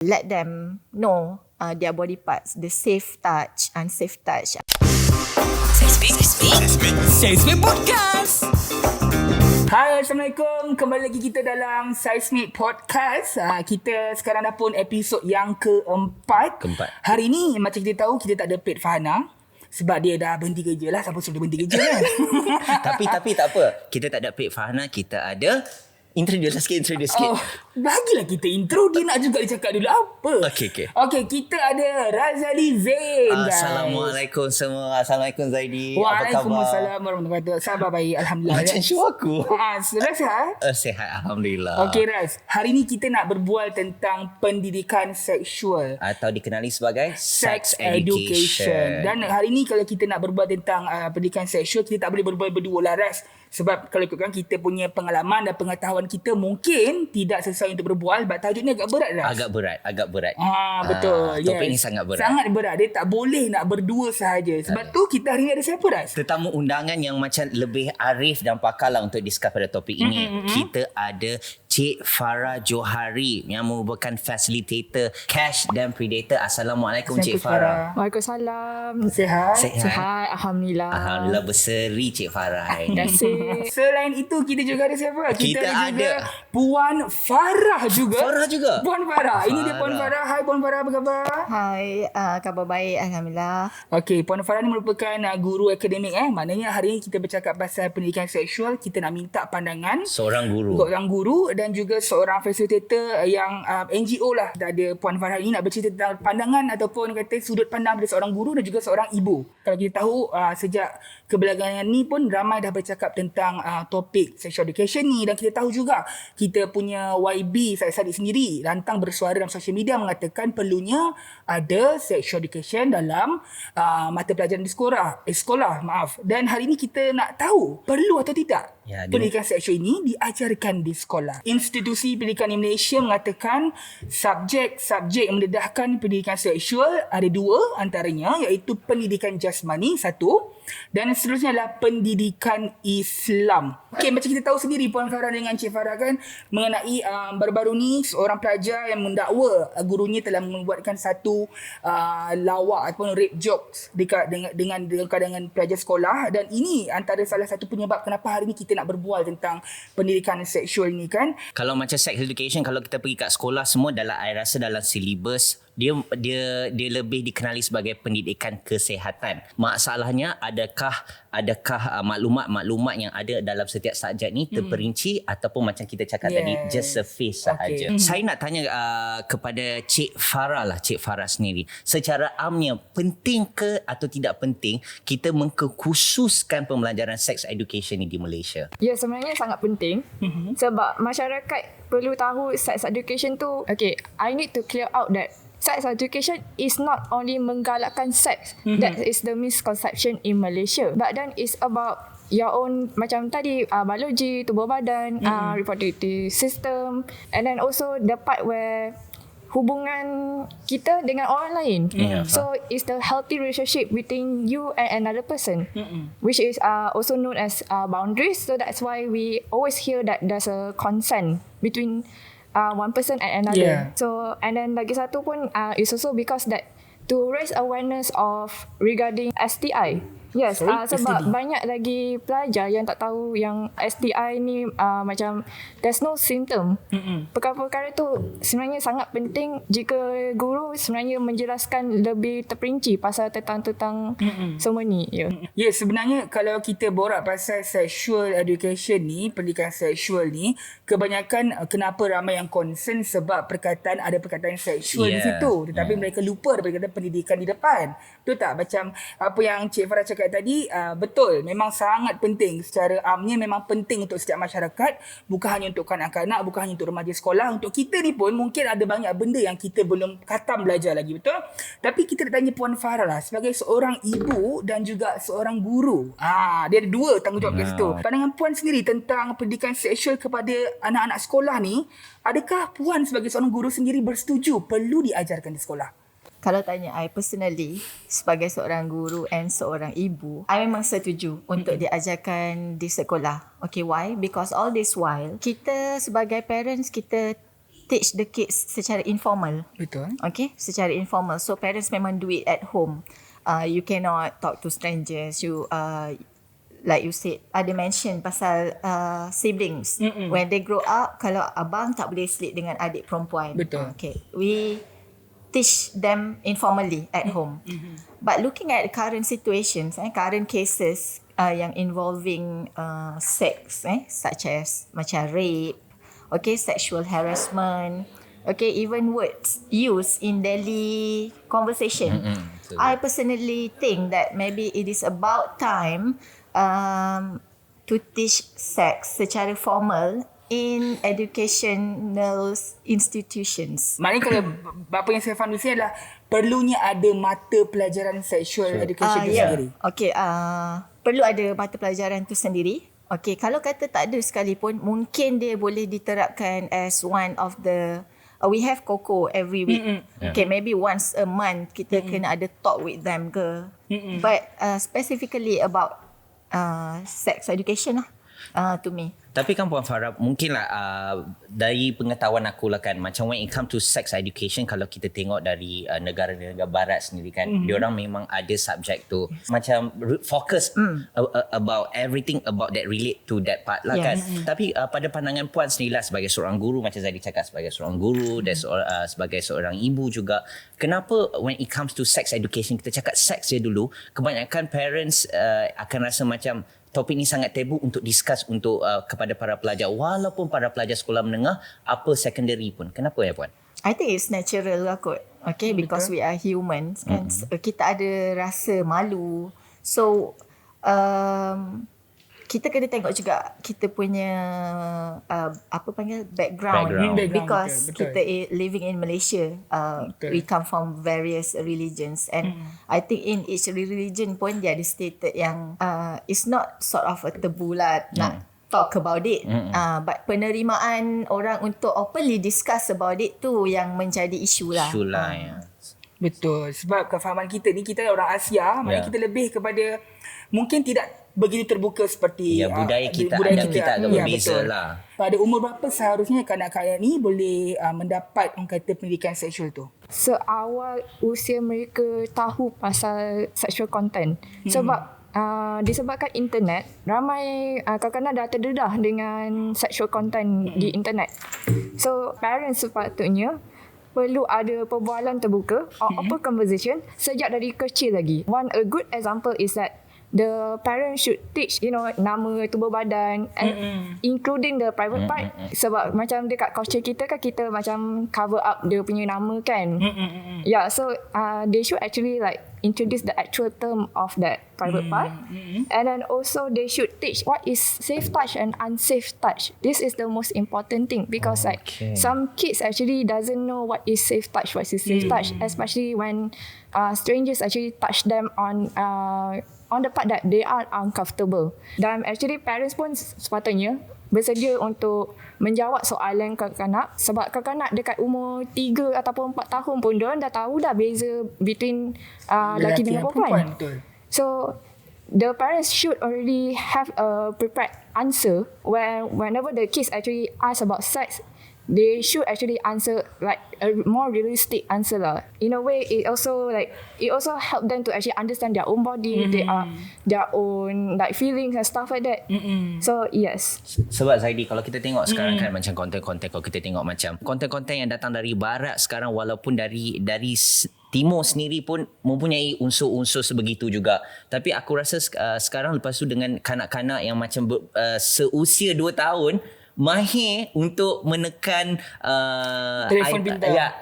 let them know their body parts, the safe touch, unsafe touch. Seismik Podcast. Hai, Assalamualaikum. Kembali lagi kita dalam Seismik Podcast. Kita sekarang dah pun episod yang keempat. Hari ni macam kita tahu, kita tak ada Pet Farhana. Sebab dia dah berhenti kerja lah. Siapa suruh dia berhenti kerja kan? Tapi tak apa. Kita tak ada Pet Farhana. Kita ada... Introduce sikit. Bagilah kita intro. Dia nak juga dia cakap dulu apa. Okay, kita ada Razali Zain, guys. Assalamualaikum semua. Assalamualaikum Zaidi. Waalaikumsalam warahmatullahi wabarakatuh. Sabar baik, Alhamdulillah. Macam show aku. Sudah sihat? Sehat, Alhamdulillah. Okay, Raz. Hari ni kita nak berbual tentang pendidikan seksual. Atau dikenali sebagai Sex Education. Dan hari ni kalau kita nak berbual tentang pendidikan seksual, kita tak boleh berbual berdua lah, Raz. Sebab kalau ikutkan kita punya pengalaman dan pengetahuan kita mungkin tidak sesuai untuk berbual. Sebab tajuk ni agak berat, Raz. Agak berat. Betul. Topik ni sangat berat. Sangat berat. Dia tak boleh nak berdua sahaja. Sebab tu kita hari ni ada siapa, Raz? Tetamu undangan yang macam lebih arif dan pakar lah untuk discuss pada topik ini. Kita ada Cik Farah Johari yang merupakan facilitator Cash dan Predator. Assalamualaikum Cik Farah. Waalaikumsalam. Sihat? Sihat, Alhamdulillah. Alhamdulillah, berseri Cik Farah. Terima kasih. Selain itu kita juga ada siapa? Kita ada Puan Farah juga. Puan Farah. Ini dia Puan Farah. Hai Puan Farah, apa khabar? Hai, khabar baik, Alhamdulillah. Okey, Puan Farah ni merupakan guru akademik. Maknanya hari ini kita bercakap pasal pendidikan seksual. Kita nak minta pandangan seorang guru dan juga seorang fasilitator yang NGO lah. Ada Puan Farah ini nak bercerita tentang pandangan ataupun kata sudut pandang dari seorang guru dan juga seorang ibu. Kalau kita tahu sejak kebelakangan ni pun ramai dah bercakap tentang topik sexual education ni, dan kita tahu juga kita punya YB Said sendiri lantang bersuara dalam social media mengatakan perlunya ada sexual education dalam mata pelajaran di sekolah. Dan hari ini kita nak tahu perlu atau tidak pendidikan seksual ini diajarkan di sekolah. Institusi pendidikan di Malaysia mengatakan subjek-subjek yang mendedahkan pendidikan seksual ada dua antaranya, iaitu pendidikan jasmani satu, dan seterusnya adalah pendidikan Islam. Okey, macam kita tahu sendiri Puan Farah dengan Cik Farah kan, mengenai baru-baru ni seorang pelajar yang mendakwa gurunya telah membuatkan satu lawak ataupun rape jokes dengan kalangan pelajar sekolah, dan ini antara salah satu penyebab kenapa hari ni kita nak berbual tentang pendidikan seksual ni kan. Kalau macam sex education, kalau kita pergi kat sekolah semua dalam, I rasa dalam silibus dia lebih dikenali sebagai pendidikan kesihatan. Masalahnya adakah maklumat-maklumat yang ada dalam setiap subjek ni terperinci ataupun macam kita cakap tadi just surface sahaja. Saya nak tanya kepada Cik Farah lah, Cik Farah sendiri. Secara amnya penting ke atau tidak penting kita mengkhususkan pembelajaran sex education ni di Malaysia? Ya, sebenarnya sangat penting. Sebab masyarakat perlu tahu sex education tu. Okay, I need to clear out that sex education is not only menggalakkan seks. That is the misconception in Malaysia. But then it's about your own, macam tadi, biology, tubuh badan, reproductive system, and then also the part where hubungan kita dengan orang lain. So it's the healthy relationship between you and another person, which is also known as boundaries. So that's why we always hear that there's a consent between one person and another. So and then lagi satu pun is also because that to raise awareness of regarding STI. Yes, sebab STD. Banyak lagi pelajar yang tak tahu yang STI ni macam there's no symptom. Perkara-perkara tu sebenarnya sangat penting jika guru sebenarnya menjelaskan lebih terperinci pasal tentang semua ni. Ya, sebenarnya kalau kita borak pasal sexual education ni, pendidikan seksual ni, kebanyakan kenapa ramai yang concern sebab ada perkataan seksual di situ, tetapi mereka lupa ada perkataan pendidikan di depan. Betul tak? Macam apa yang Cik Farah cakap tadi, betul, memang sangat penting. Secara amnya memang penting untuk setiap masyarakat, bukan hanya untuk kanak-kanak, bukan hanya untuk remaja sekolah. Untuk kita ni pun mungkin ada banyak benda yang kita belum khatam belajar lagi, betul? Tapi kita nak tanya Puan Farah lah, sebagai seorang ibu dan juga seorang guru. Dia ada dua tanggungjawab kat situ. Pandangan Puan sendiri tentang pendidikan seksual kepada anak-anak sekolah ni, adakah Puan sebagai seorang guru sendiri bersetuju perlu diajarkan di sekolah? Kalau tanya I personally, sebagai seorang guru and seorang ibu, I memang setuju untuk diajarkan di sekolah. Okay, why? Because all this while, kita sebagai parents, kita teach the kids secara informal. Betul. Okay, secara informal. So parents memang do it at home. You cannot talk to strangers. You like you said, ada mention pasal siblings. When they grow up, kalau abang tak boleh sleep dengan adik perempuan. Betul. Okay, we teach them informally at home. But looking at current situations, current cases yang involving sex, such as macam rape, okay, sexual harassment, okay, even words used in daily conversation. I personally think that maybe it is about time to teach sex secara formal in educational institutions. Maknanya kalau apa yang saya faham di sini adalah perlunya ada mata pelajaran sexual education itu sendiri. Okay, perlu ada mata pelajaran tu sendiri. Okay, kalau kata tak ada sekalipun, mungkin dia boleh diterapkan as one of the we have Coco every week. Okay, maybe once a month kita kena ada talk with them ke. But specifically about sex education lah, to me. Tapi kan Puan Farah, mungkinlah dari pengetahuan aku lah kan, macam when it come to sex education, kalau kita tengok dari negara-negara barat sendiri kan, diorang memang ada subjek tu, macam focus about everything about that relate to that part lah kan. Tapi pada pandangan Puan sendiri lah, sebagai seorang guru, macam Zaidi cakap, sebagai seorang guru dan sebagai seorang ibu juga, kenapa when it comes to sex education, kita cakap sex je dulu, kebanyakan parents akan rasa macam topik ni sangat tabu untuk discuss untuk kepada para pelajar, walaupun para pelajar sekolah menengah apa secondary pun. Kenapa ya Puan? I think it's natural lah kot. Okay, because we are humans kan. Kita ada rasa malu. So kita kena tengok juga kita punya apa panggil background. Because betul. kita living in Malaysia, we come from various religions, and I think in each religion pun dia ada stated yang it's not sort of a taboo lah nak talk about it. But penerimaan orang untuk openly discuss about it tu yang menjadi isu lah. Ya. Betul. Sebab kefahaman kita ni, kita orang Asia, maknanya kita lebih kepada mungkin tidak begitu terbuka seperti budaya kita agak berbeza lah. Pada umur berapa seharusnya kanak-kanak ni boleh mendapat orang kata pendidikan seksual tu? Seawal usia mereka tahu pasal sexual content. Sebab disebabkan internet, ramai kanak-kanak dah terdedah dengan sexual content di internet. So parents sepatutnya perlu ada perbualan terbuka, open conversation sejak dari kecil lagi. A good example is that the parents should teach, nama, tubuh badan, and including the private part. Sebab macam dekat culture kita kan, kita macam cover up dia punya nama kan. Yeah, so they should actually like introduce the actual term of that private part. And then also they should teach what is safe touch and unsafe touch. This is the most important thing, because like some kids actually doesn't know what is safe touch, what is safe touch, especially when strangers actually touch them on the part that they are uncomfortable. Dan actually parents pun sepatutnya bersedia untuk menjawab soalan kanak-kanak, sebab kanak-kanak dekat umur 3 ataupun 4 tahun pun diorang dah tahu dah beza between lelaki dengan perempuan. So the parents should already have a prepared answer whenever the kids actually ask about sex. They should actually answer like a more realistic answer lah. In a way, it also help them to actually understand their own body, their own like feelings and stuff like that. So yes. Sebab Zaidi, kalau kita tengok sekarang kan, macam konten-konten, kalau kita tengok macam konten-konten yang datang dari barat sekarang, walaupun dari Timur sendiri pun mempunyai unsur-unsur sebegitu juga. Tapi aku rasa sekarang lepas tu dengan kanak-kanak yang macam seusia 2 tahun, mahir untuk menekan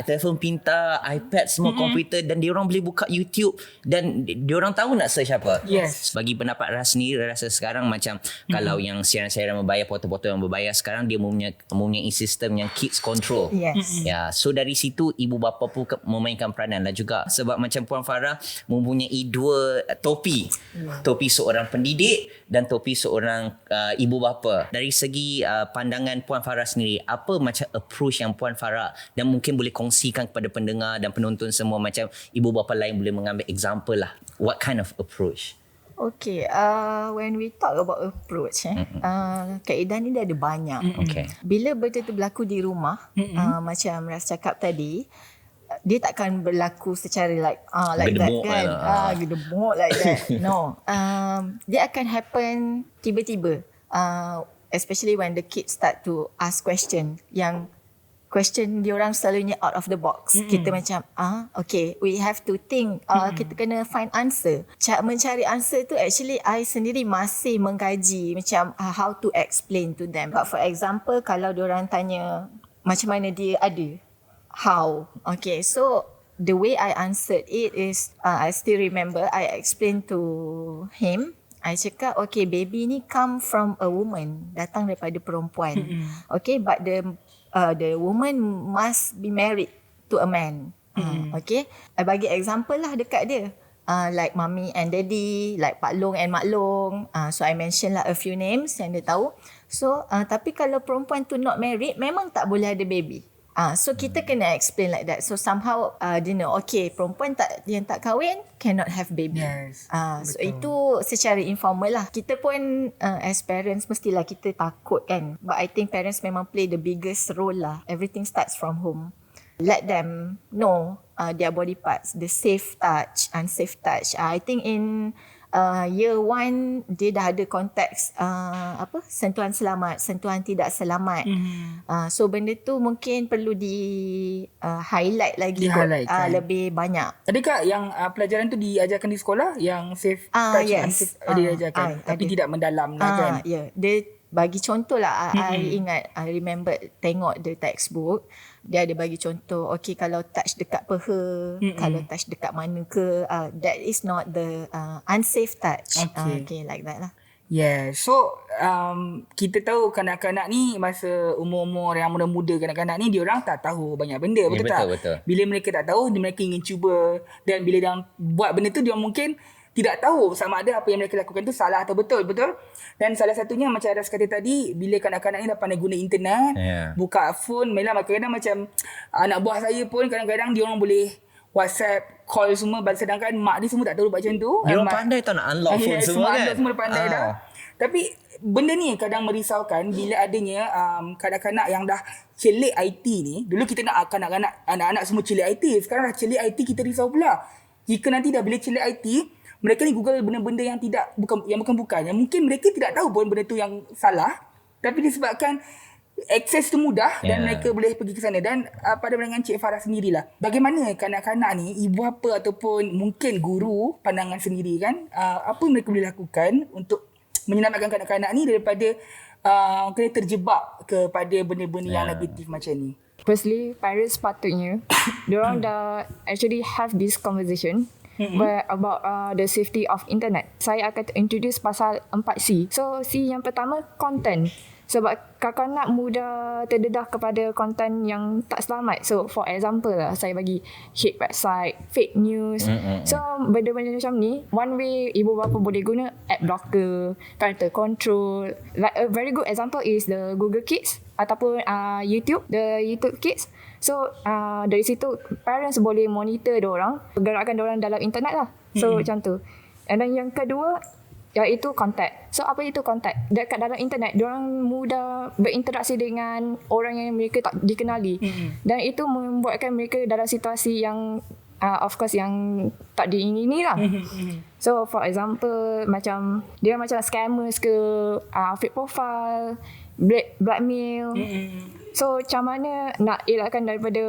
telefon pintar, iPad, semua komputer, dan diorang boleh buka YouTube dan diorang tahu nak search apa. Yes. Bagi pendapat Ras sendiri, rasa sekarang macam kalau yang siaran-siaran berbayar, portal-portal yang berbayar sekarang, dia mempunyai sistem yang kids control. Yes. Ya, so dari situ ibu bapa pun memainkan peranan lah juga. Sebab macam Puan Farah mempunyai 2 topi. Topi seorang pendidik dan topi seorang ibu bapa. Dari segi pandangan Puan Farah sendiri, apa macam approach yang Puan Farah dan mungkin boleh kongsikan kepada pendengar dan penonton semua, macam ibu bapa lain boleh mengambil example lah, what kind of approach? Okay, when we talk about approach, kaedah ni dia ada banyak. Okay. Bila betul-betul berlaku di rumah, macam Ras cakap tadi, dia takkan berlaku secara like that Gedebuk kan. lah. Gedebuk like that. No. Dia akan happen tiba-tiba. Especially when the kids start to ask question yang question diorang selalunya out of the box. Kita macam, okay, we have to think. Kita kena find answer. Mencari answer tu actually I sendiri masih mengkaji macam how to explain to them. But for example, kalau diorang tanya macam mana dia ada, how? Okay, so the way I answered it is, I still remember I explained to him. I cakap, okay, baby ni come from a woman, datang daripada perempuan. Okay, but the woman must be married to a man. Okay, I bagi example lah dekat dia. Like mommy and daddy, like Pak Long and Mak Long. So I mention lah a few names yang dia tahu. So tapi kalau perempuan tu not married, memang tak boleh ada baby. So kita kena explain like that. So somehow dia know, okay, perempuan yang tak kahwin cannot have baby. Yes. So itu secara informal lah. Kita pun as parents mestilah kita takut kan. But I think parents memang play the biggest role lah. Everything starts from home. Let them know their body parts, the safe touch, unsafe touch. I think in year 1 dia dah ada konteks sentuhan selamat, sentuhan tidak selamat. So benda tu mungkin perlu highlight lagi, lebih banyak. Adakah yang pelajaran tu diajarkan di sekolah yang safe touch, yes. diajarkan tapi tidak mendalam lah kan? Yeah. Dia bagi contoh lah. I ingat, I remember tengok the textbook. Dia ada bagi contoh, okay, kalau touch dekat peha, kalau touch dekat mana ke, that is not the unsafe touch. Okay, like that lah. Yeah, so kita tahu kanak-kanak ni masa umur-umur yang muda-muda, kanak-kanak ni diorang tak tahu banyak benda, betul tak? Betul. Bila mereka tak tahu, mereka ingin cuba, dan bila dia buat benda tu, dia mungkin tidak tahu sama ada apa yang mereka lakukan tu salah atau betul. Dan salah satunya macam Ras kata tadi, bila kanak-kanak ni dah pandai guna internet, buka phone, memang kadang-kadang macam anak buah saya pun kadang-kadang dia orang boleh WhatsApp, call semua, sedangkan mak dia semua tak tahu buat macam tu. Dia orang pandai tak nak unlock phone semua kan? Semua pandai dah. Tapi benda ni kadang merisaukan bila adanya kanak-kanak yang dah celik IT ni. Dulu kita nak kanak-kanak, anak-anak semua celik IT. Sekarang dah celik IT, kita risau pula. Jika nanti dah bila celik IT, mereka ni Google benda-benda yang bukan-bukan. Yang mungkin mereka tidak tahu pun benda tu yang salah. Tapi disebabkan akses tu mudah dan mereka boleh pergi ke sana. Dan pada pandangan Cik Farah sendirilah, bagaimana kanak-kanak ni, ibu bapa ataupun mungkin guru pandangan sendiri kan, apa mereka boleh lakukan untuk menyelamatkan kanak-kanak ni daripada kena terjebak kepada benda-benda yang negatif macam ni. Firstly, parents patutnya diorang dah actually have this conversation about the safety of internet. Saya akan introduce pasal 4C. So C yang pertama, content. Sebab kanak-kanak mudah terdedah kepada konten yang tak selamat. So for example lah, saya bagi hate website, fake news. So benda-benda macam ni, one way ibu bapa boleh guna app blocker, parental control. Like a very good example is the Google Kids ataupun YouTube, the YouTube Kids. So dari situ parents boleh monitor diorang, pergerakan diorang dalam internet lah. So macam tu. And then yang kedua, iaitu kontak. So apa itu kontak? Dekat dalam internet, diorang mudah berinteraksi dengan orang yang mereka tak dikenali. Dan itu membuatkan mereka dalam situasi yang of course yang tak diingini lah. So for example, macam dia macam scammers ke, fake profile, blackmail. So macam mana nak elakkan daripada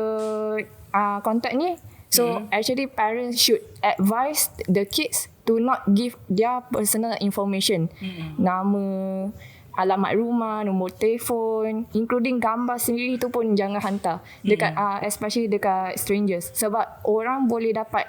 kontak ni? So actually parents should advise the kids to not give their personal information. Nama, alamat rumah, nombor telefon, including gambar sendiri tu pun jangan hantar dekat especially dekat strangers. Sebab orang boleh dapat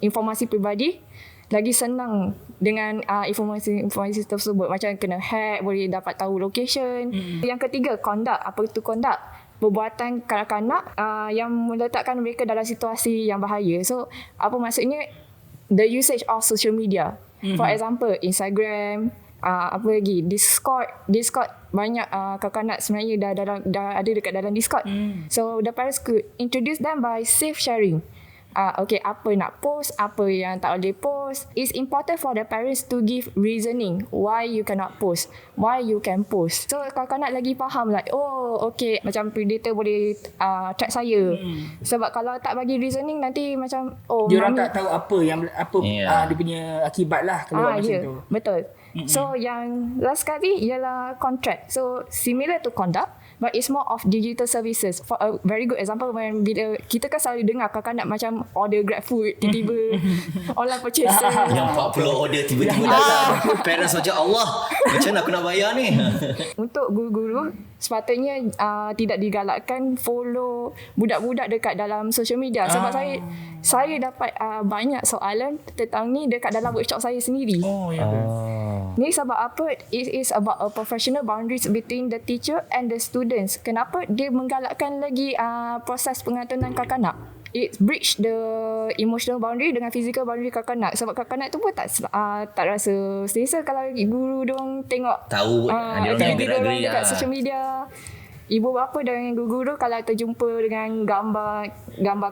informasi peribadi lagi senang dengan informasi tersebut. Macam kena hack, boleh dapat tahu location. Yang ketiga, conduct. Apa itu conduct? Perbuatan kanak-kanak yang meletakkan mereka dalam situasi yang bahaya. So apa maksudnya? The usage of social media. For example, Instagram, apa lagi, Discord banyak kanak-kanak sebenarnya dah ada dekat dalam Discord. So the parents could introduce them by safe sharing. okay, apa nak post, apa yang tak boleh post. It's important for the parents to give reasoning why you cannot post, why you can post. So kanak-kanak lagi faham like, oh okay, macam predator boleh track saya. Sebab kalau tak bagi reasoning nanti macam diorang tak tahu apa dia punya akibat lah kalau macam tu. Betul. So yang last kali ialah contract. So similar to conduct, but it's more of digital services. For a very good example, when bila kita kan selalu dengar kakak nak macam order Grab food, tiba-tiba online purchaser. Yang 40 order tiba-tiba datang. Parents macam Allah, macam mana aku nak bayar ni? Untuk guru-guru sepatutnya tidak digalakkan follow budak-budak dekat dalam social media. Sebab saya dapat banyak soalan tentang ni dekat dalam workshop saya sendiri. Ni sebab apa? It is about a professional boundaries between the teacher and the students. Kenapa dia menggalakkan lagi proses pengaturan kanak-kanak? It breach the emotional boundary dengan physical boundary kanak-kanak. Sebab kanak-kanak tu pun tak rasa selesa kalau guru diorang tengok tahu aktiviti diorang dekat social media. Ibu bapa dan guru-guru kalau terjumpa dengan gambar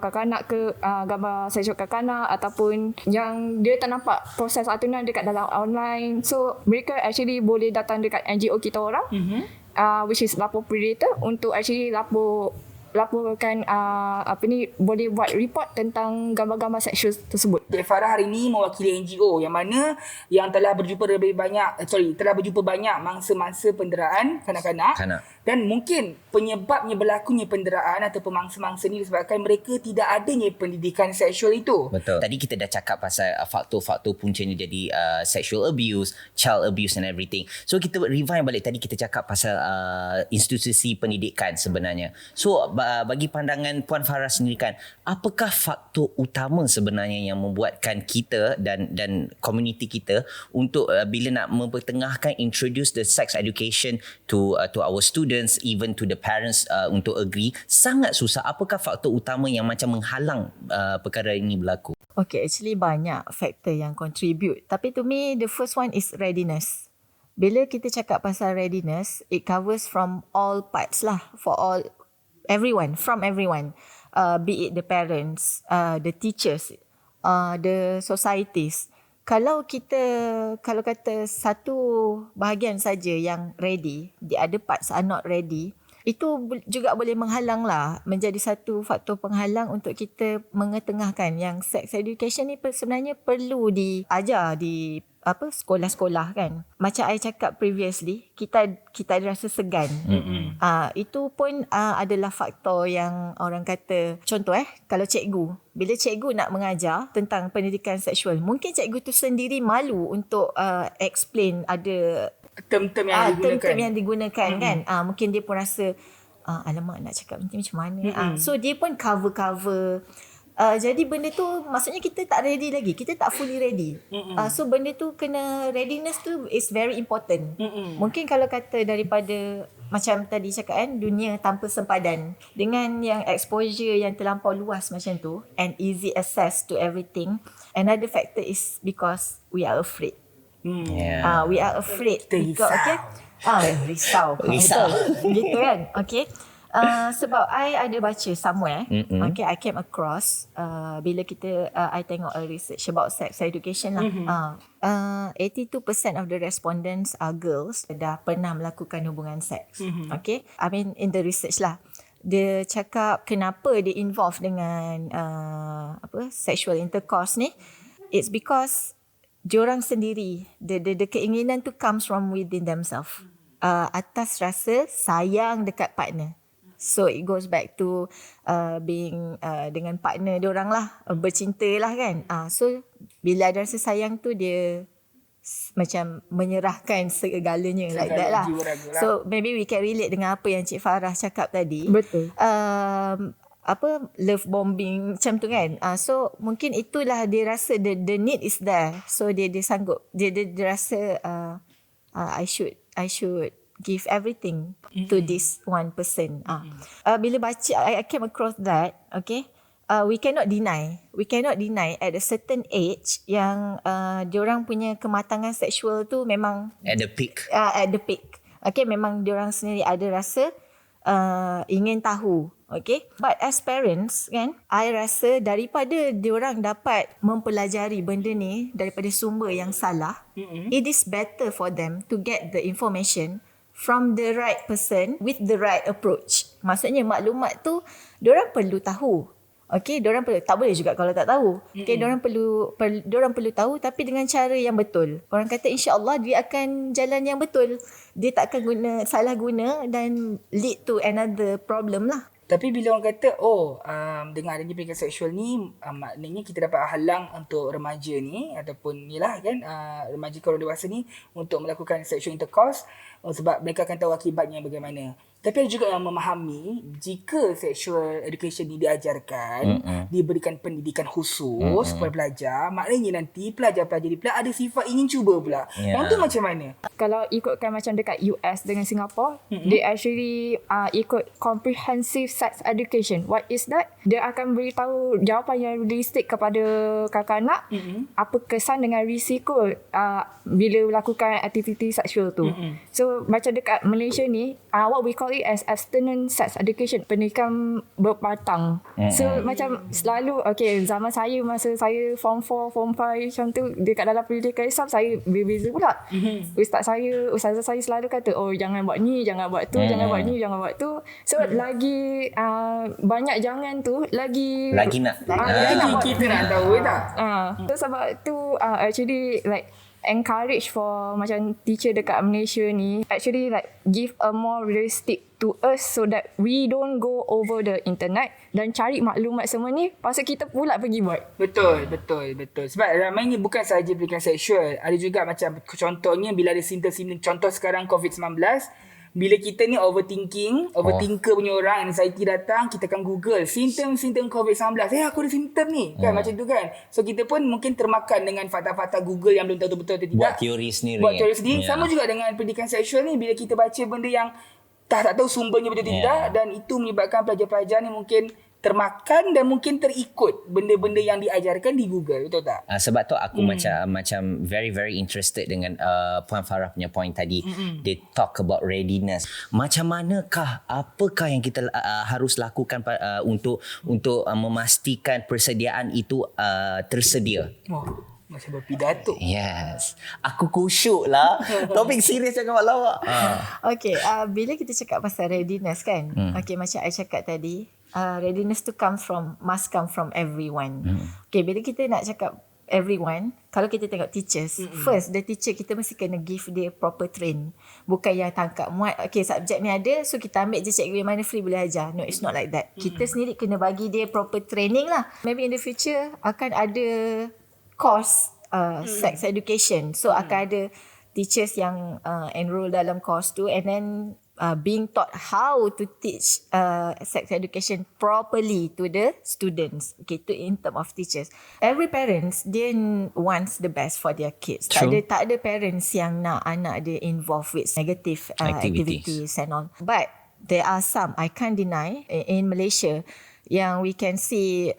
kanak-kanak ke gambar seksual kanak-kanak ataupun yang dia tak nampak proses aturan dekat dalam online, so mereka actually boleh datang dekat NGO kita orang, which is lapor predator, untuk actually laporkan boleh buat report tentang gambar-gambar seksual tersebut. Cik Farah hari ini mewakili NGO yang mana yang telah berjumpa banyak mangsa-mangsa penderaan kanak-kanak. Dan mungkin penyebabnya berlakunya penderaan atau mangsa-mangsa ni disebabkan mereka tidak adanya pendidikan seksual itu. Betul. Tadi kita dah cakap pasal faktor-faktor puncanya jadi sexual abuse, child abuse and everything. So kita rewind balik, tadi kita cakap pasal institusi pendidikan sebenarnya. So bagi pandangan Puan Farah sendiri kan, apakah faktor utama sebenarnya yang membuatkan kita dan komuniti kita untuk bila nak mempertengahkan introduce the sex education to our students, even to the parents untuk agree, sangat susah. Apakah faktor utama yang macam menghalang perkara ini berlaku? Okay, actually banyak faktor yang contribute. Tapi to me, the first one is readiness. Bila kita cakap pasal readiness, it covers from all parts lah, from everyone. Be it the parents, the teachers, the societies. Kalau kata satu bahagian saja yang ready, the other parts are not ready, itu juga boleh menghalang lah, menjadi satu faktor penghalang untuk kita mengetengahkan yang sex education ni sebenarnya perlu diajar di sekolah-sekolah kan. Macam I cakap previously, kita ada rasa segan. Itu pun adalah faktor yang orang kata, contoh kalau bila cikgu nak mengajar tentang pendidikan seksual, mungkin cikgu tu sendiri malu untuk explain ada term-term yang digunakan kan. Mungkin dia pun rasa alamak nak cakap macam mana. So dia pun cover. Jadi benda tu maksudnya kita tak ready lagi. Kita tak fully ready. So benda tu kena, readiness tu is very important. Mungkin kalau kata daripada macam tadi cakap kan, dunia tanpa sempadan, dengan yang exposure yang terlampau luas macam tu and easy access to everything, another factor is because we are afraid. We are afraid because, risau. Betul. Gitu kan. Okay. Sebab I ada baca somewhere, okay, I came across bila I tengok a research about sex education lah. 82% of the respondents are girls dah pernah melakukan hubungan seks. Okay, I mean in the research lah. Dia cakap kenapa dia involved dengan sexual intercourse ni. It's because diorang sendiri, the keinginan tu comes from within themselves, atas rasa sayang dekat partner. So it goes back to being dengan partner diorang lah, bercinta lah kan. So bila ada rasa sayang tu, dia macam menyerahkan segalanya like that lah. So maybe we can relate dengan apa yang Cik Farah cakap tadi. Betul. Love bombing macam tu kan. So mungkin itulah dia rasa the need is there. So dia sanggup, dia rasa I should give everything to this one person. Bila baca, I came across that, okay, we cannot deny at a certain age yang diorang punya kematangan seksual tu memang at the peak. Okay, memang diorang sendiri ada rasa ingin tahu Okay. But as parents kan, I rasa daripada diorang dapat mempelajari benda ni daripada sumber yang salah, it is better for them to get the information from the right person with the right approach. Maksudnya maklumat tu diorang perlu tahu. Okay, diorang perlu, tak boleh juga kalau tak tahu. Okay, diorang perlu tahu tapi dengan cara yang betul. Orang kata insya-Allah dia akan jalan yang betul. Dia tak akan salah guna dan lead to another problem lah. Tapi bila orang kata dengan adanya pendidikan seksual ni maknanya kita dapat halang untuk remaja ni ataupun nilah kan remaja ke orang dewasa ni untuk melakukan sexual intercourse sebab mereka akan tahu akibatnya bagaimana. Tapi ada juga yang memahami jika sexual education ni diajarkan, diberikan pendidikan khusus kepada pelajar, maknanya nanti pelajar-pelajar ni pula ada sifat ingin cuba pula. Yang tu macam mana? Kalau ikutkan macam dekat US dengan Singapore, they actually ikut comprehensive sex education. What is that? Dia akan beritahu jawapan yang realistik kepada kanak-kanak, apa kesan dengan risiko bila melakukan aktiviti seksual tu. So macam dekat Malaysia ni, what we call it as abstinent sex education, pendidikan berbatang. So macam selalu, okay, zaman saya masa saya form 4, form 5 macam tu, dekat dalam pendidikan Islam saya berbeza pula. Ustazah saya selalu kata, jangan buat ni, jangan buat tu, jangan buat ni, jangan buat tu. So lagi banyak jangan tu, lagi nak kita nak tahu tak? So sebab tu actually like encourage for macam teacher dekat Malaysia ni actually like give a more realistic to us so that we don't go over the internet dan cari maklumat semua ni pasal kita pula pergi buat. Betul. Sebab ramai ni bukan sahaja pendidikan seksual. Ada juga macam contohnya bila ada simptom-simptom, contoh sekarang COVID-19, bila kita ni overthinker punya orang, anxiety datang, kita akan Google simptom-simptom COVID-19. Aku ada simptom ni. Kan macam tu kan. So kita pun mungkin termakan dengan fakta-fakta Google yang belum tahu betul atau tidak. Buat teori sendiri. Sama juga dengan pendidikan seksual ni, bila kita baca benda yang tak tahu sumbernya betul tidak, dan itu menyebabkan pelajar-pelajar ni mungkin termakan dan mungkin terikut benda-benda yang diajarkan di Google, betul tak? Sebab tu aku macam very very interested dengan Puan Farah punya point tadi. They talk about readiness. Macam manakah, apakah yang kita harus lakukan untuk memastikan persediaan itu tersedia? Macam berpidato. Yes. Aku kusyuk lah. Topik serius jangan buat lawak. Okay, bila kita cakap pasal readiness kan, okay, macam I cakap tadi, readiness tu must come from everyone. Okay, bila kita nak cakap everyone, kalau kita tengok teachers, first the teacher kita mesti kena give dia proper train. Bukan yang tangkap muat, okay subjek ni ada, so kita ambil je cikgu yang mana free boleh ajar. No, it's not like that. Kita sendiri kena bagi dia proper training lah. Maybe in the future akan ada course sex education. So akan ada teachers yang enroll dalam course tu and then being taught how to teach sex education properly to the students. Okay, to in term of teachers. Every parents dia wants the best for their kids. Tak ada parents yang nak anak dia involved with negative activities and all. But there are some, I can't deny, in Malaysia yang we can see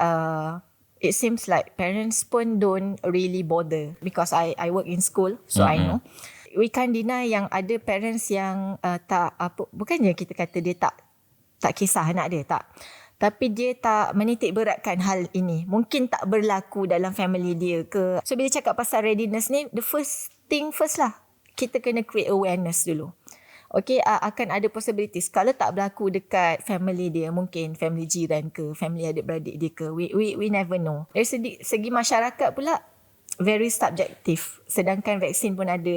it seems like parents pun don't really bother because I work in school, so I know. We can't deny yang ada parents yang bukannya kita kata dia tak kisah anak dia, tak. Tapi dia tak menitik beratkan hal ini. Mungkin tak berlaku dalam family dia ke. So bila cakap pasal readiness ni, the first thing first lah, kita kena create awareness dulu. Okay, akan ada possibilities. Kalau tak berlaku dekat family dia, mungkin family jiran ke, family adik-beradik dia ke. We never know. Dari segi masyarakat pula, very subjective. Sedangkan vaksin pun ada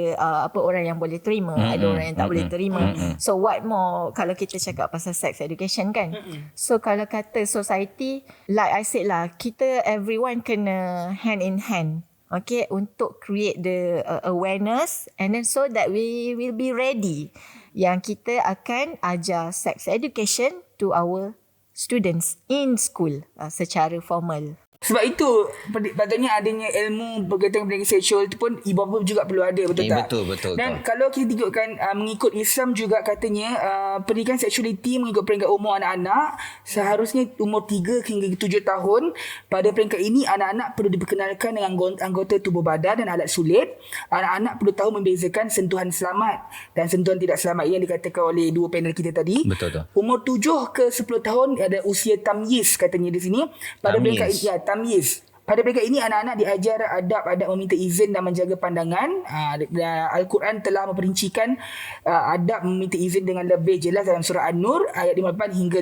orang yang boleh terima, ada orang yang tak boleh terima. So what more kalau kita cakap pasal sex education kan? So kalau kata society, like I said lah, kita everyone kena hand in hand. Okay, untuk create the awareness and then so that we will be ready yang kita akan ajar sex education to our students in school secara formal. Sebab itu patutnya adanya ilmu berkaitan pendidikan seksual itu pun ibu bapa juga perlu ada, betul tak? Betul. Dan kalau kita tengokkan mengikut Islam juga katanya pendidikan seksualiti mengikut peringkat umur anak-anak seharusnya umur 3 hingga 7 tahun. Pada peringkat ini anak-anak perlu diperkenalkan dengan anggota tubuh badan dan alat sulit. Anak-anak perlu tahu membezakan sentuhan selamat dan sentuhan tidak selamat yang dikatakan oleh dua panel kita tadi. Betul tu. Umur 7 ke 10 tahun ada usia tamyiz katanya di sini. Pada peringkat tamyiz. Pada peringkat ini anak-anak diajar adab meminta izin dan menjaga pandangan. Al-Quran telah memperincikan adab meminta izin dengan lebih jelas dalam surah An-Nur ayat 58 hingga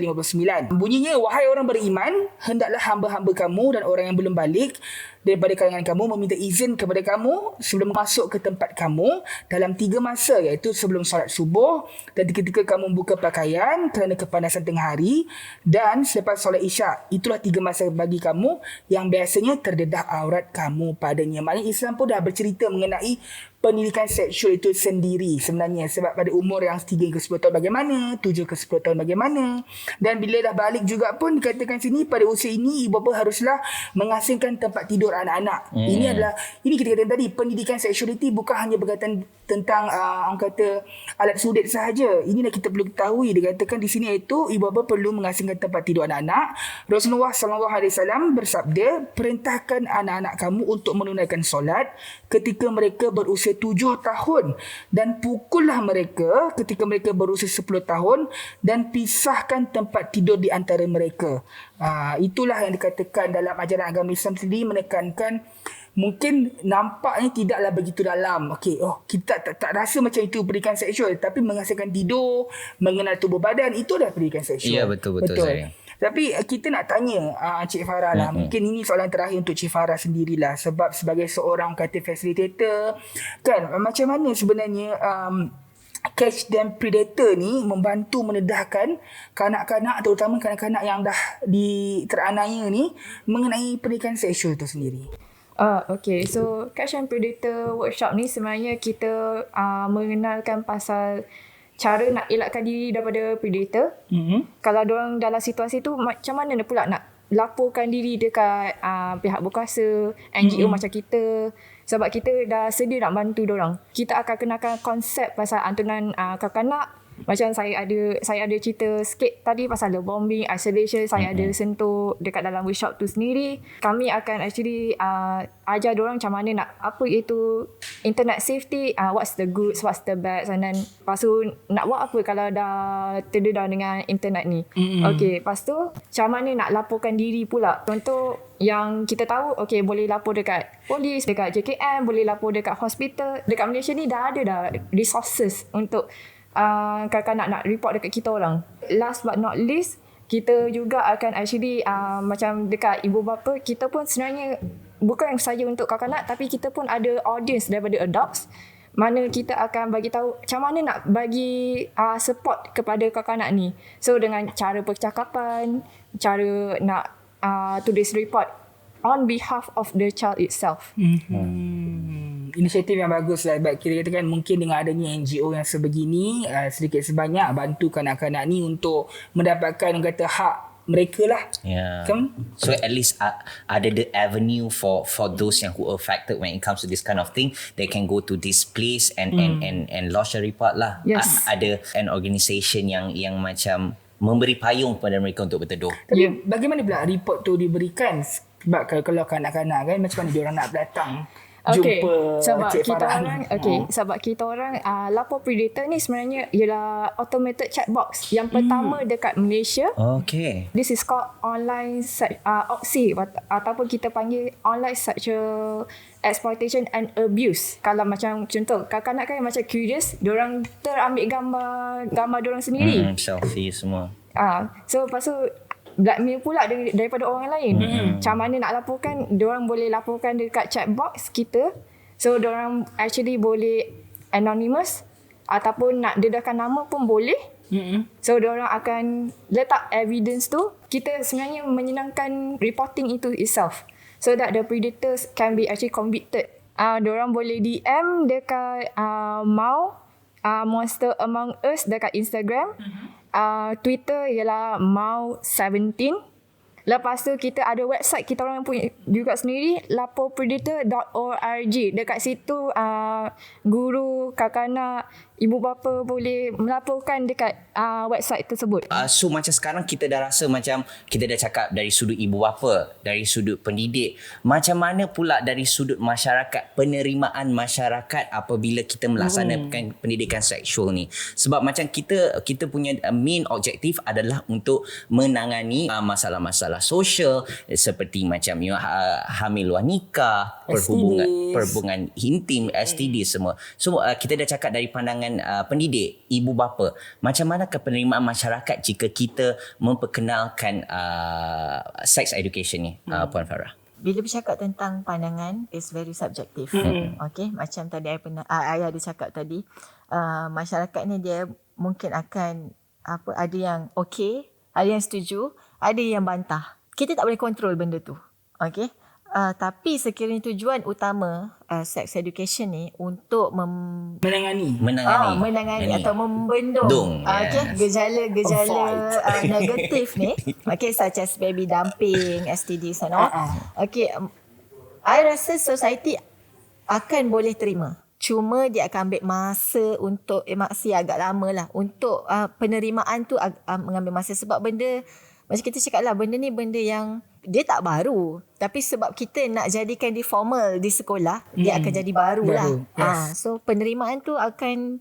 59. Bunyinya, wahai orang beriman, hendaklah hamba-hamba kamu dan orang yang belum balik daripada kalangan kamu meminta izin kepada kamu sebelum masuk ke tempat kamu dalam 3 masa, iaitu sebelum solat subuh dan ketika kamu buka pakaian kerana kepanasan tengah hari dan selepas solat isyak. Itulah 3 masa bagi kamu yang biasanya terdedah aurat kamu padanya. Maknanya Islam pun dah bercerita mengenai pendidikan seksual itu sendiri sebenarnya. Sebab pada umur yang 3 ke 10 tahun bagaimana, 7 ke 10 tahun bagaimana. Dan bila dah balik juga pun dikatakan sini pada usia ini ibu bapa haruslah mengasingkan tempat tidur anak-anak. Ini kita katakan tadi, pendidikan seksualiti bukan hanya berkaitan tentang orang kata alat sulit sahaja. Inilah kita perlu ketahui. Dikatakan di sini iaitu ibu bapa perlu mengasingkan tempat tidur anak-anak. Rasulullah SAW bersabda, perintahkan anak-anak kamu untuk menunaikan solat ketika mereka berusia 7 tahun dan pukullah mereka ketika mereka berusia 10 tahun dan pisahkan tempat tidur di antara mereka. Itulah yang dikatakan dalam ajaran agama Islam sendiri, menekankan mungkin nampaknya tidaklah begitu dalam. Kita tak rasa macam itu pendidikan seksual, tapi mengasingkan tidur, mengenal tubuh badan, itu dah pendidikan seksual. Ya, betul. Tapi kita nak tanya Cik Farah lah. Mungkin ini soalan terakhir untuk Cik Farah sendirilah. Sebab sebagai seorang kata facilitator, kan, macam mana sebenarnya Catch Them Predator ni membantu menedahkan kanak-kanak, terutama kanak-kanak yang dah teranaya ni, mengenai pendidikan seksual tu sendiri? Okay, so Catch and Predator workshop ni sebenarnya kita mengenalkan pasal cara nak elakkan diri daripada predator. Kalau diorang dalam situasi tu, macam mana pula nak laporkan diri dekat pihak berkuasa, NGO macam kita. Sebab kita dah sedia nak bantu diorang. Kita akan kenalkan konsep pasal antunan kanak-kanak. Macam saya ada cerita sikit tadi pasal the bombing, isolation. Saya ada sentuh dekat dalam workshop tu sendiri. Kami akan actually ajar diorang macam mana nak, apa itu internet safety, what's the goods, what's the bads, and then lepas tu nak buat apa kalau dah terdedah dengan internet ni. Okay, lepas tu macam mana nak laporkan diri pula. Contoh yang kita tahu, okay, boleh lapor dekat polis, dekat JKM, boleh lapor dekat hospital. Dekat Malaysia ni dah ada dah resources untuk kanak-kanak nak report dekat kita orang. Last but not least, kita juga akan actually macam dekat ibu bapa, kita pun sebenarnya bukan saja untuk kanak-kanak, tapi kita pun ada audience daripada adults, mana kita akan bagi tahu macam mana nak bagi support kepada kanak-kanak ni. So dengan cara percakapan, cara nak tulis report on behalf of the child itself. Inisiatif yang bagus lah. Kita katakan mungkin dengan adanya NGO yang sebegini, sedikit sebanyak bantu kanak-kanak ni untuk mendapatkan kata hak mereka lah. Kan? So at least ada the avenue for those yang who affected when it comes to this kind of thing, they can go to this place and lodge a report lah. Yes. Ada an organisation yang macam memberi payung kepada mereka untuk berteduh. Tapi bagaimana pula report tu diberikan? Sebab kalau kanak-kanak kan, macam mana diorang nak datang jumpa Cik Farah ni? Sebab kita orang lapor predator ni sebenarnya ialah automated chat box yang pertama dekat Malaysia. This is called online OXI, ataupun kita panggil online sexual exploitation and abuse. Kalau macam contoh kanak-kanak kan macam curious, diorang terambil gambar diorang sendiri, selfie semua. So lepas tu blackmail pula daripada orang lain. Macam mana nak laporkan? Diorang boleh laporkan dekat chat box kita. So diorang actually boleh anonymous ataupun nak dedahkan nama pun boleh. So diorang akan letak evidence tu. Kita sebenarnya menyenangkan reporting itu itself, so that the predators can be actually convicted. Diorang boleh DM dekat Monster Among Us dekat Instagram. Twitter ialah Mau17. Lepas tu kita ada website kita orang punya juga sendiri, laporpredator.org. Dekat situ guru, kanak-kanak, ibu bapa boleh melaporkan dekat website tersebut. So macam sekarang kita dah rasa macam kita dah cakap dari sudut ibu bapa, dari sudut pendidik. Macam mana pula dari sudut masyarakat, penerimaan masyarakat apabila kita melaksanakan pendidikan seksual ni? Sebab macam kita punya main objektif adalah untuk menangani masalah-masalah sosial seperti macam hamil luar nikah, perhubungan intim, STD semua. So kita dah cakap dari pandangan pendidik, ibu bapa, macam mana penerimaan masyarakat jika kita memperkenalkan sex education ni, Puan Farah? Bila bercakap tentang pandangan, is very subjective. Okay, macam tadi Ayah ada cakap tadi, masyarakat ni dia mungkin akan ada yang okay, ada yang setuju, ada yang bantah. Kita tak boleh kontrol benda tu. Okay. Tapi sekiranya tujuan utama sex education ni untuk menangani atau membendung gejala-gejala negatif ni, okay, such as baby dumping, STDs and all. Okay, I rasa society akan boleh terima. Cuma dia akan ambil masa untuk masih agak lama lah untuk penerimaan tu mengambil masa, sebab benda macam kita cakap lah, benda ni benda yang dia tak baru, tapi sebab kita nak jadikan dia formal di sekolah, dia akan jadi baru lah. Yes. So penerimaan tu akan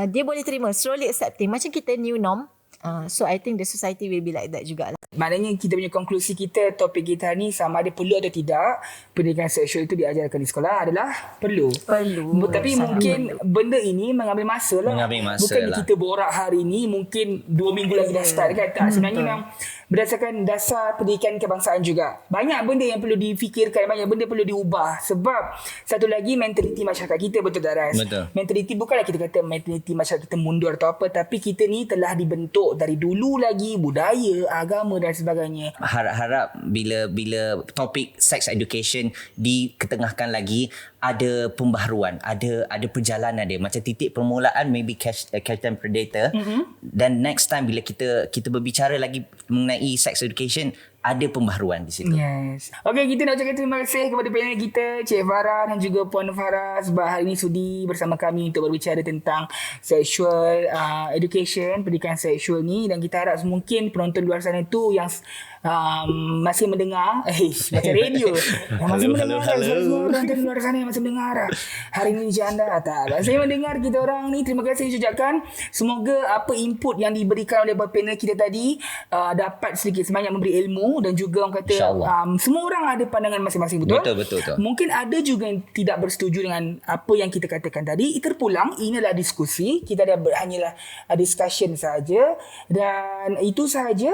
dia boleh terima, slowly accepting. Macam kita new norm. So I think the society will be like that jugalah. Maknanya kita punya konklusi kita, topik kita ni, sama ada perlu atau tidak pendidikan seksual itu diajarkan di sekolah adalah perlu. Tapi mungkin benda ini mengambil masa lah. Bukan kita borak hari ni, mungkin 2 minggu lagi dah start kan. Tak, sebenarnya memang berdasarkan dasar pendidikan kebangsaan juga. Banyak benda yang perlu difikirkan, banyak benda perlu diubah. Sebab satu lagi, mentaliti masyarakat kita, betul tak Ras? Betul. Mentaliti bukanlah kita kata mentaliti masyarakat kita mundur atau apa, tapi kita ni telah dibentuk dari dulu lagi, budaya, agama dan sebagainya. Harap-harap bila topik sex education diketengahkan lagi, ada pembaharuan, ada perjalanan dia. Macam titik permulaan maybe catch and predator, dan next time bila kita berbicara lagi mengenai sex education, ada pembaharuan di situ. Yes. Okay, kita nak ucapkan terima kasih kepada panel kita, Cik Farah dan juga Puan Farah, sebab hari ini sudi bersama kami untuk berbicara tentang sexual education, pendidikan seksual ni. Dan kita harap mungkin penonton luar sana tu yang masih mendengar macam radio yang masih mendengar, penonton luar sana yang masih mendengar hari ini janda tak masih mendengar kita orang ni, terima kasih ucapkan. Semoga apa input yang diberikan oleh panel kita tadi dapat sedikit sebanyak memberi ilmu, dan juga orang kata semua orang ada pandangan masing-masing, betul? Mungkin ada juga yang tidak bersetuju dengan apa yang kita katakan tadi. Terpulang, inilah diskusi, kita dah hanyalah discussion saja, dan itu sahaja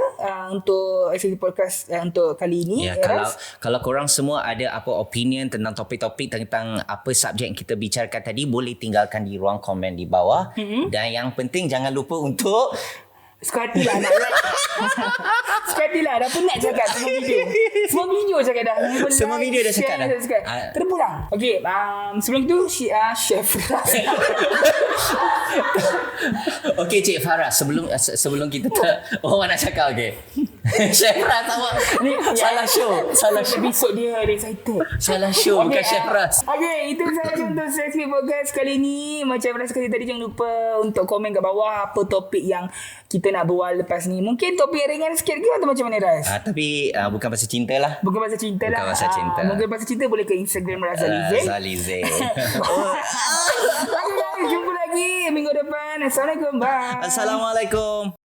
untuk sesi podcast untuk kali ini. Kalau korang semua ada apa opinion tentang topik-topik, tentang apa subjek yang kita bicarakan tadi, boleh tinggalkan di ruang komen di bawah. Dan yang penting jangan lupa untuk suka hatilah nak like. Suka hatilah, dah penat cakap semua video cakap dah. Semua video dah cakap dah. Terpulang. Okay, sebelum itu Chef Okay, Cik Farah, sebelum kita orang nak cakap, okay. Chef Ras awak ni salah show episod dia excited. Salah show, bukan Chef Ras. Okay, itu sahaja untuk Sexy Podcast kali ni. Macam Ras kata tadi, jangan lupa untuk komen kat bawah apa topik yang kita nak berbual lepas ni. Mungkin topik yang ringan sikit ke atau macam mana, Ras? Tapi bukan pasal cinta lah. Bukan pasal cinta. Mungkin pasal cinta boleh ke Instagram Ras Zalize. Okay, jumpa lagi minggu depan. Assalamualaikum. Bye. Assalamualaikum.